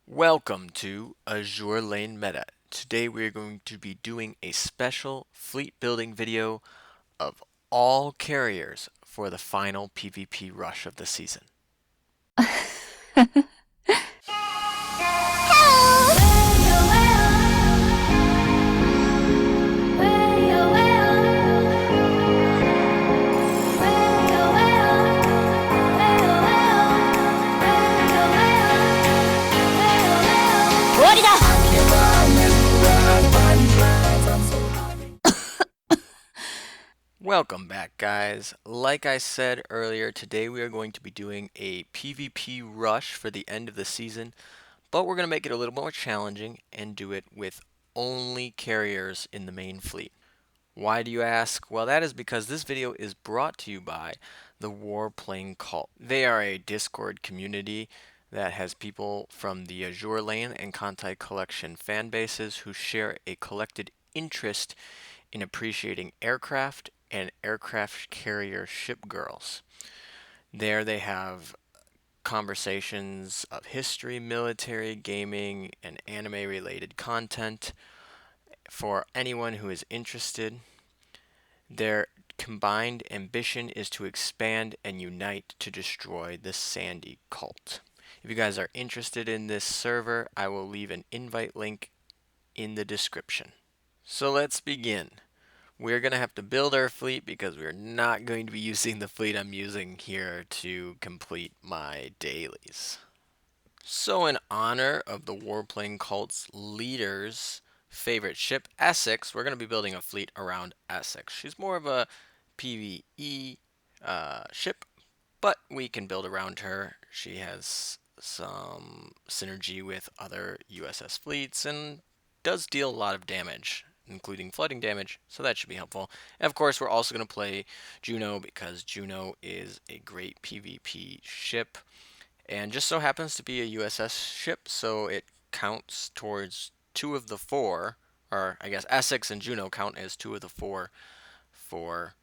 Welcome to Azur Lane Meta. Today we are going to be doing a special fleet building video of all carriers for the final PvP rush of the season. Welcome back, guys. Like I said earlier, today we are going to be doing a PvP rush for the end of the season, but we're going to make it a little more challenging and do it with only carriers in the main fleet. Why do you ask? Well, that is because this video is brought to you by the Warplane Cult. They are a Discord community that has people from the Azur Lane and Conti Collection fan bases who share a collected interest in appreciating aircraft and aircraft carrier ship girls. There they have conversations of history, military, gaming, and anime related content for anyone who is interested. Their combined ambition is to expand and unite to destroy the Sandy cult. If you guys are interested in this server, I will leave an invite link in the description. So let's begin. We're going to have to build our fleet because we're not going to be using the fleet I'm using here to complete my dailies. So in honor of the Warplane Cult's leader's favorite ship, Essex, we're going to be building a fleet around Essex. She's more of a PvE ship, but we can build around her. She has some synergy with other USS fleets and does deal a lot of damage, including flooding damage, so that should be helpful. And of course, we're also going to play Juno because Juno is a great PvP ship and just so happens to be a USS ship, so it counts towards two of the four, or I guess Essex and Juno count as two of the four for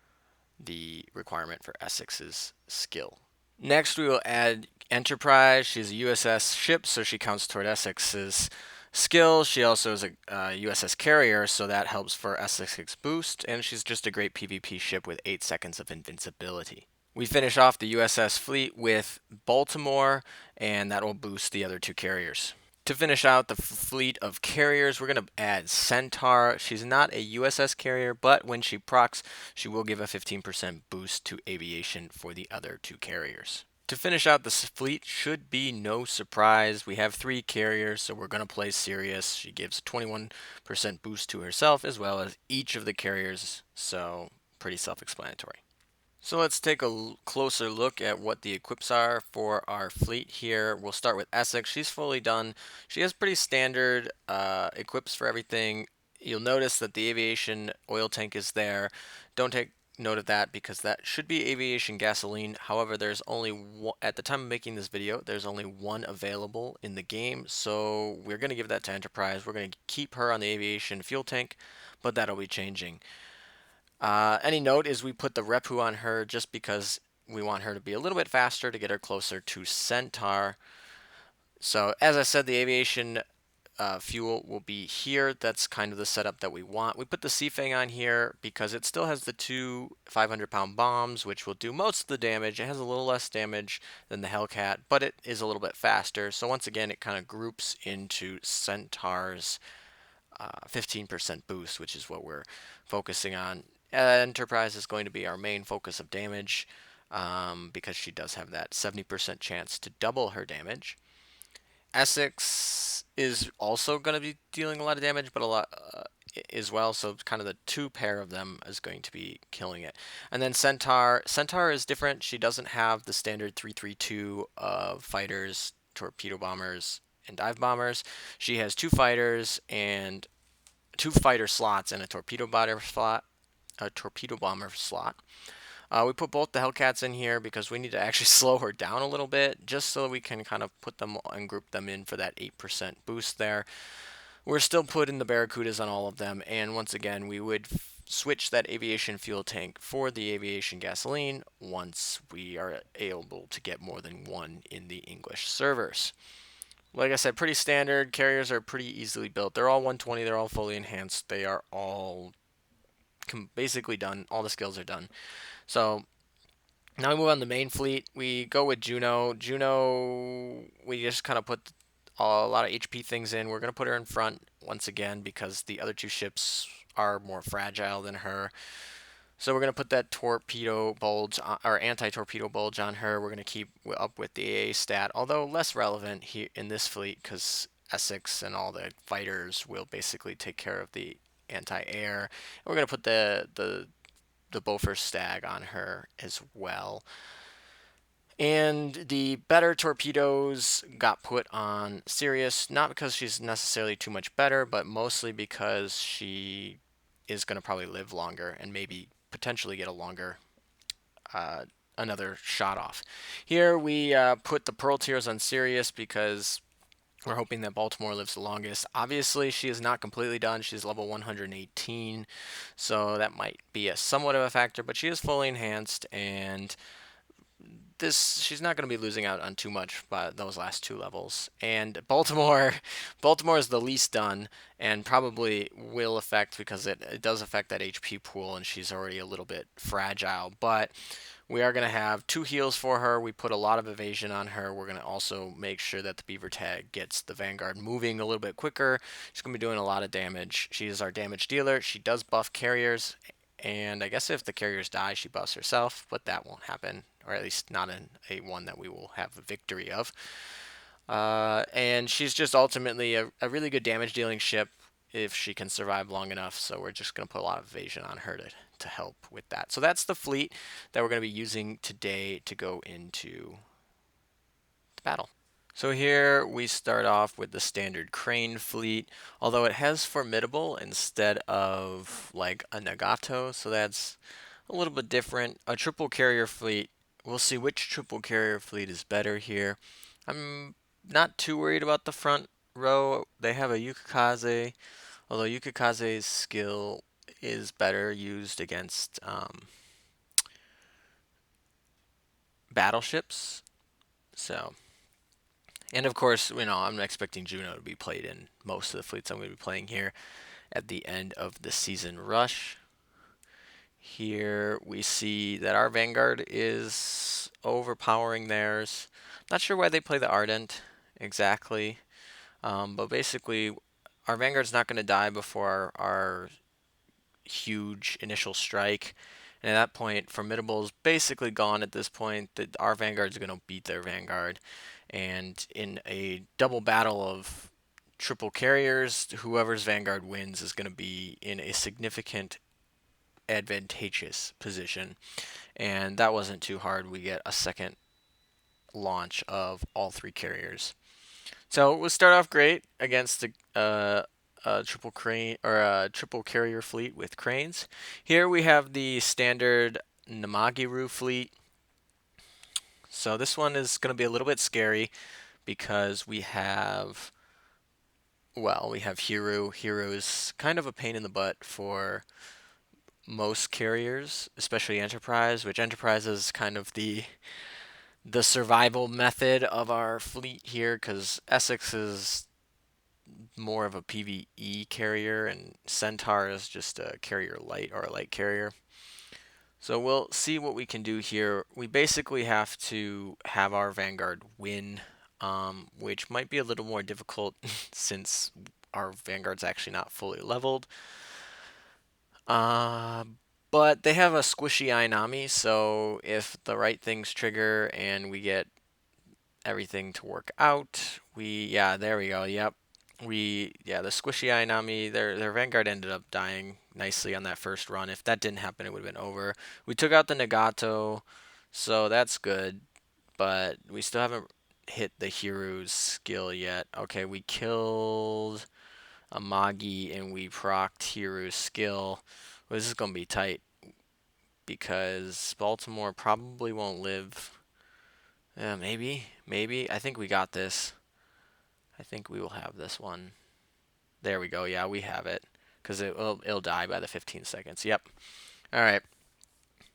the requirement for Essex's skill. Next, we will add Enterprise. She's a USS ship, so she counts toward Essex's skill. She also is a USS carrier, so that helps for Essex's boost, and she's just a great PvP ship with 8 seconds of invincibility. We finish off the USS fleet with Baltimore, and that will boost the other two carriers. To finish out the fleet of carriers, we're going to add Centaur. She's not a USS carrier, but when she procs, she will give a 15% boost to aviation for the other two carriers. To finish out this fleet should be no surprise. We have 3 carriers, so we're going to play Sirius. She gives a 21% boost to herself as well as each of the carriers, so pretty self-explanatory. So let's take a closer look at what the equips are for our fleet here. We'll start with Essex. She's fully done. She has pretty standard equips for everything. You'll notice that the aviation oil tank is there. Don't take note of that because that should be aviation gasoline. However, there's only one, at the time of making this video, there's only one available in the game. So we're going to give that to Enterprise. We're going to keep her on the aviation fuel tank, but that'll be changing. Any note is we put the Repu on her just because we want her to be a little bit faster to get her closer to Centaur. So as I said, the aviation fuel will be here. That's kind of the setup that we want. We put the Seafang on here because it still has the 2 500-pound bombs, which will do most of the damage. It has a little less damage than the Hellcat, but it is a little bit faster. So once again, it kind of groups into Centaur's 15% boost, which is what we're focusing on. Enterprise is going to be our main focus of damage because she does have that 70% chance to double her damage. Essex is also going to be dealing a lot of damage, but a lot as well. So kind of the 2 pair of them is going to be killing it. And then Centaur. Centaur is different. She doesn't have the standard 332 of fighters, torpedo bombers, and dive bombers. She has 2 fighters and 2 fighter slots and a torpedo bomber slot. We put both the Hellcats in here because we need to actually slow her down a little bit just so we can kind of put them and group them in for that 8% boost there. We're still putting the Barracudas on all of them, and once again we would switch that aviation fuel tank for the aviation gasoline once we are able to get more than 1 in the English servers. like I said, pretty standard. Carriers are pretty easily built. They're all 120. They're all fully enhanced. They are all basically done. All the skills are done. So now we move on to the main fleet. We go with Juno. Juno, we just kind of put a lot of HP things in. We're going to put her in front once again because the other two ships are more fragile than her. So we're going to put that torpedo bulge, or anti-torpedo bulge on her. We're going to keep up with the AA stat, although less relevant here in this fleet because Essex and all the fighters will basically take care of the anti-air. And we're going to put the Bofors Stag on her as well. And the better torpedoes got put on Sirius, not because she's necessarily too much better, but mostly because she is going to probably live longer and maybe potentially get a longer another shot off. Here we put the Pearl Tears on Sirius because we're hoping that Baltimore lives the longest. Obviously, she is not completely done. She's level 118, so that might be a somewhat of a factor, but she is fully enhanced, and she's not going to be losing out on too much by those last two levels. And Baltimore is the least done and probably will affect because it does affect that HP pool, and she's already a little bit fragile. But we are going to have two heals for her. We put a lot of evasion on her. We're going to also make sure that the Beaver Tag gets the Vanguard moving a little bit quicker. She's going to be doing a lot of damage. She is our damage dealer. She does buff carriers, and I guess if the carriers die, she buffs herself, but that won't happen, or at least not in a one that we will have a victory of. And she's just ultimately a really good damage dealing ship if she can survive long enough. So we're just going to put a lot of evasion on her to help with that. So that's the fleet that we're going to be using today to go into the battle. So here we start off with the standard crane fleet, although it has formidable instead of like a Nagato, so that's a little bit different. A triple carrier fleet, we'll see which triple carrier fleet is better here. I'm not too worried about the front row. They have a Yukikaze, although Yukikaze's skill is better used against battleships. So, and of course, I'm expecting Juno to be played in most of the fleets I'm going to be playing here at the end of the season rush. Here we see that our Vanguard is overpowering theirs. Not sure why they play the Ardent exactly, but basically our Vanguard's not going to die before our huge initial strike. And at that point, Formidable is basically gone at this point. That our Vanguard's going to beat their Vanguard. And in a double battle of triple carriers, whoever's Vanguard wins is going to be in a significant advantageous position. And that wasn't too hard. We get a second launch of all three carriers. So we'll start off great against a triple crane or a triple carrier fleet with cranes. Here we have the standard Namagiru fleet. So this one is going to be a little bit scary because we have Hiru. Hiru is kind of a pain in the butt for most carriers, especially Enterprise, which Enterprise is kind of the survival method of our fleet here because Essex is more of a PvE carrier and Centaur is just a carrier light or a light carrier. So we'll see what we can do here. We basically have to have our Vanguard win, which might be a little more difficult since our Vanguard's actually not fully leveled. But they have a squishy Ainami, so if the right things trigger and we get everything to work out, there we go. Yep. The squishy Ainami, their Vanguard ended up dying nicely on that first run. If that didn't happen, it would have been over. We took out the Nagato, so that's good, but we still haven't hit the Hiru's skill yet. Okay, we killed Amagi and we procced Hiru's skill. Well, this is going to be tight because Baltimore probably won't live. Maybe. I think we got this. I think we will have this one. There we go. Yeah, we have it. Because it'll die by the 15 seconds. Yep. All right.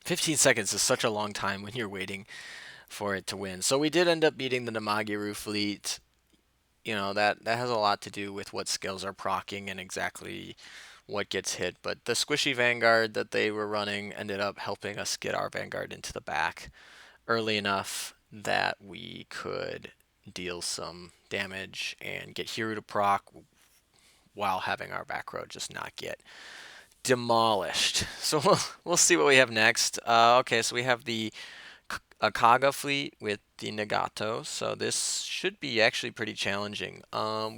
15 seconds is such a long time when you're waiting for it to win. So we did end up beating the Namagiru fleet. you know, that has a lot to do with what skills are proccing and exactly what gets hit. But the squishy Vanguard that they were running ended up helping us get our Vanguard into the back early enough that we could deal some damage and get Hero to proc while having our back row just not get demolished. So we'll see what we have next. Okay, so we have the Akaga fleet with the Nagato, so this should be actually pretty challenging.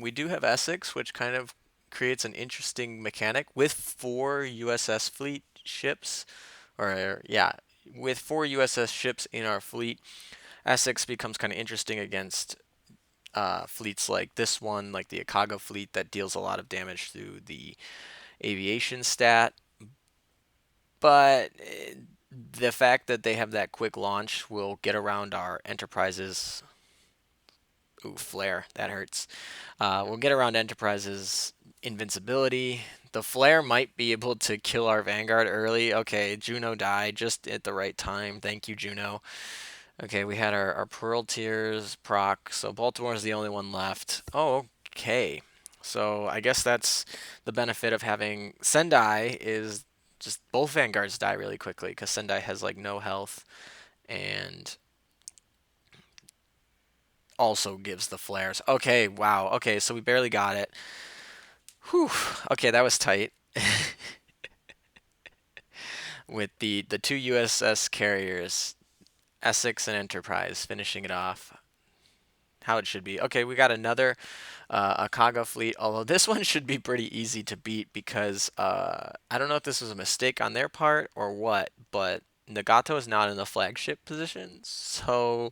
We do have Essex, which kind of creates an interesting mechanic with 4 USS fleet ships, or yeah, with 4 USS ships in our fleet. Essex becomes kind of interesting against fleets like this one, like the Akaga fleet that deals a lot of damage through the aviation stat. But the fact that they have that quick launch will get around our Enterprise's. Ooh, flare. That hurts. We'll get around Enterprise's invincibility. The flare might be able to kill our Vanguard early. Okay, Juno died just at the right time. Thank you, Juno. Okay, we had our Pearl Tears proc, so Baltimore's the only one left. Oh, okay. So I guess that's the benefit of having Sendai is just both Vanguards die really quickly because Sendai has like no health and also gives the flares. Okay, wow. Okay, so we barely got it. Whew. Okay, that was tight. With the 2 USS carriers, Essex and Enterprise finishing it off. How it should be. Okay, we got another Akaga fleet, although this one should be pretty easy to beat because I don't know if this was a mistake on their part or what, but Nagato is not in the flagship position, so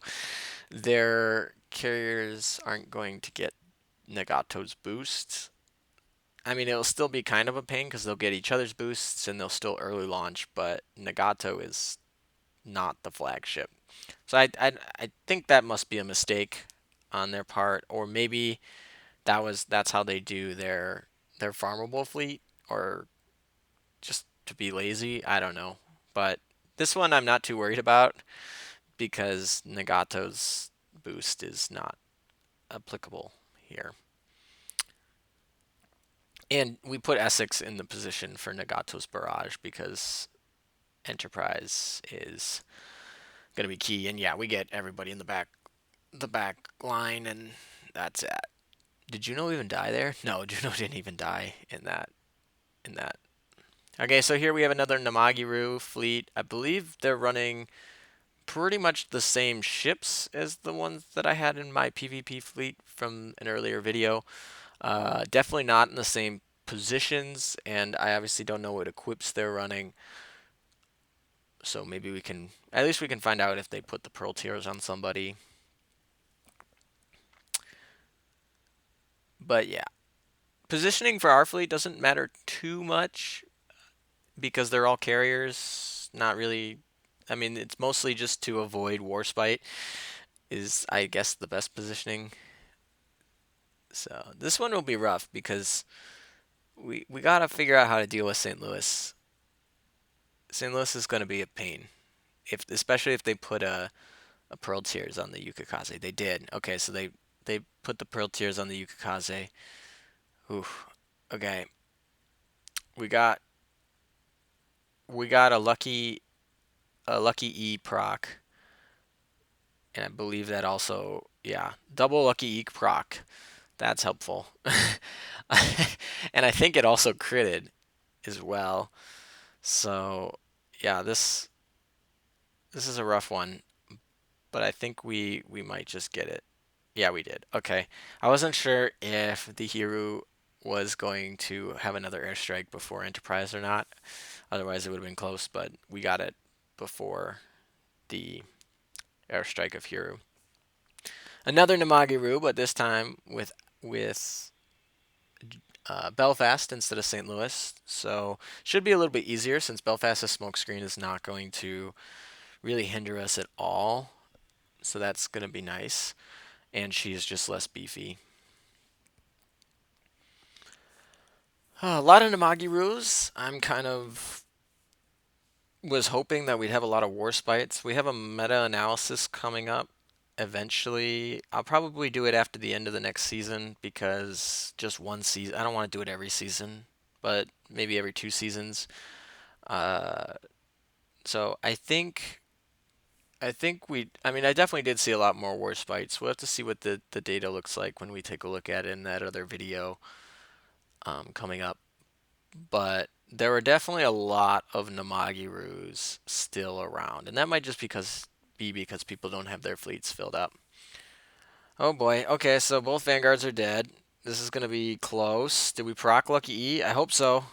their carriers aren't going to get Nagato's boosts. I mean, it'll still be kind of a pain because they'll get each other's boosts and they'll still early launch, but Nagato is not the flagship. So I think that must be a mistake on their part, or maybe that's how they do their farmable fleet, or just to be lazy. I don't know, but this one I'm not too worried about because Nagato's boost is not applicable here. And we put Essex in the position for Nagato's barrage because Enterprise is going to be key. And yeah, we get everybody in the back line, and that's it. Did Juno even die there? No, Juno didn't even die in that. In that. Okay, so here we have another Namagiru fleet. I believe they're running pretty much the same ships as the ones that I had in my PvP fleet from an earlier video. Definitely not in the same positions, and I obviously don't know what equips they're running. So maybe we can, at least we can find out if they put the Pearl Tears on somebody. But yeah, positioning for our fleet doesn't matter too much because they're all carriers. Not really. I mean, it's mostly just to avoid Warspite is, I guess, the best positioning. So this one will be rough because we gotta figure out how to deal with St. Louis. St. Louis is gonna be a pain, if especially if they put a Pearl Tears on the Yukikaze. They did. Okay, so they put the Pearl Tears on the Yukikaze. Ooh. Okay. We got we got a lucky E proc, and I believe that also, yeah, double lucky E proc. That's helpful. And I think it also critted as well. So yeah, this is a rough one, but I think we might just get it. Yeah, we did. Okay. I wasn't sure if the Hiru was going to have another airstrike before Enterprise or not. Otherwise, it would have been close, but we got it before the airstrike of Hiru. Another Namagiru, but this time with Belfast instead of St. Louis. So should be a little bit easier since Belfast's smokescreen is not going to really hinder us at all. So that's going to be nice. And she's just less beefy. A lot of Namagirus. I'm kind of was hoping that we'd have a lot of war spites. We have a meta analysis coming up eventually. I'll probably do it after the end of the next season because just one season. I don't want to do it every season, but maybe every 2 seasons. Uh, so I mean, I definitely did see a lot more war spites. We'll have to see what the data looks like when we take a look at it in that other video coming up. But there were definitely a lot of Namagirus still around, and that might just be because people don't have their fleets filled up. Oh boy. Okay, so both vanguards are dead. This is gonna be close. Did we proc Lucky E? I hope so.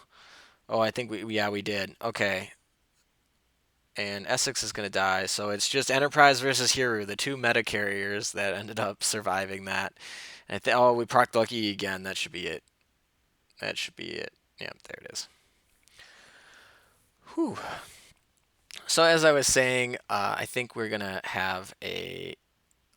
Oh, I think yeah, we did. Okay. And Essex is gonna die, so it's just Enterprise versus Hiru, the two meta carriers that ended up surviving that. And oh, we proc Lucky E again. That should be it. That should be it. Yeah, there it is. Whew. So as I was saying, I think we're gonna have a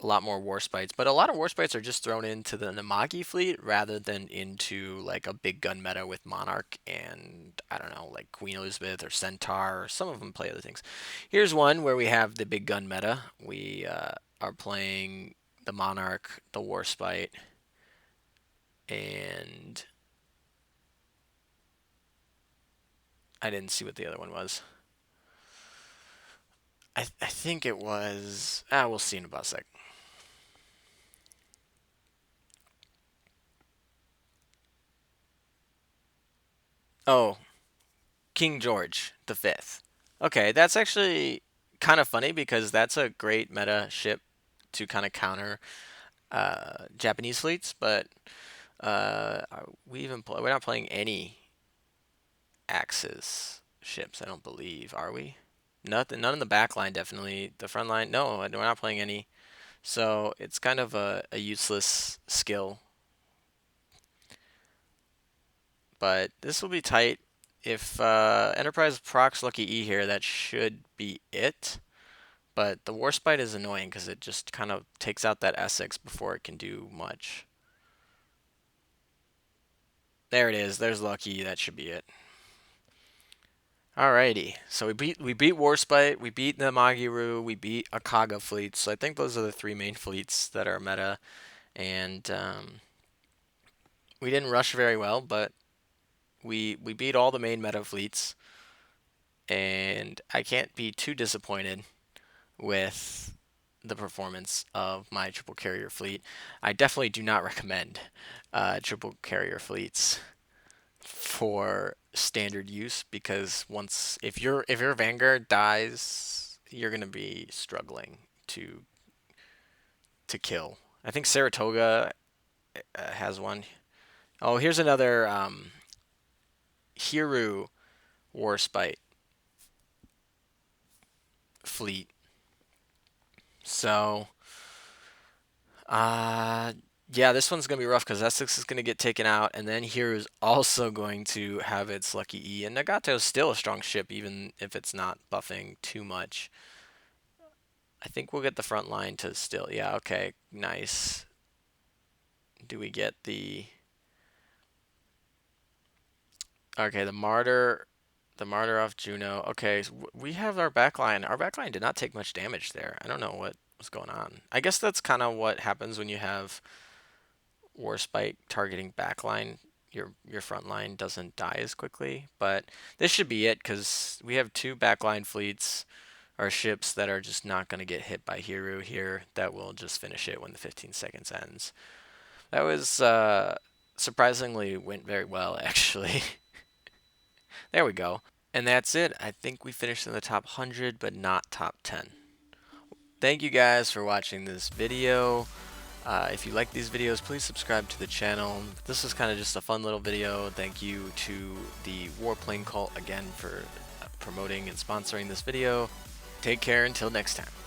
lot more war spites, but a lot of war spites are just thrown into the Namagi fleet rather than into like a big gun meta with Monarch and I don't know, like Queen Elizabeth or Centaur. Or some of them play other things. Here's one where we have the big gun meta. We are playing the Monarch, the war spite, and I didn't see what the other one was. I think it was. We'll see in about a sec. Oh, King George the Fifth. Okay, that's actually kind of funny because that's a great meta ship to kind of counter Japanese fleets. But we're not playing any Axis ships. I don't believe, are we? Nothing. None in the back line. Definitely the front line. No, we're not playing any. So it's kind of a useless skill. But this will be tight. If Enterprise procs Lucky E here, that should be it. But the Warspite is annoying because it just kind of takes out that Essex before it can do much. There it is. There's Lucky. That should be it. Alrighty. So we beat Warspite, we beat Namagiru, we beat Akaga fleets. So I think those are the three main fleets that are meta. And we didn't rush very well, but we beat all the main meta fleets. And I can't be too disappointed with the performance of my triple carrier fleet. I definitely do not recommend triple carrier fleets for standard use because if your Vanguard dies, you're gonna be struggling to kill. I think Saratoga has one. Oh, here's another Hiru Warspite fleet. So, uh, yeah, this one's gonna be rough because Essex is gonna get taken out, and then Hiru's also going to have its Lucky E, and Nagato is still a strong ship, even if it's not buffing too much. I think we'll get the front line to still. Yeah, okay, nice. Do we get the? Okay, the martyr off Juno. Okay, so we have our backline. Our backline did not take much damage there. I don't know what was going on. I guess that's kind of what happens when you have Warspite targeting backline. Your front line doesn't die as quickly, but this should be it because we have two backline fleets or ships that are just not going to get hit by Hiru here. That will just finish it when the 15 seconds ends. That was surprisingly went very well actually. There we go. And that's it. I think we finished in the top 100, but not top 10. Thank you guys for watching this video. If you like these videos, please subscribe to the channel. This was kind of just a fun little video. Thank you to the Warplane Cult again for promoting and sponsoring this video. Take care until next time.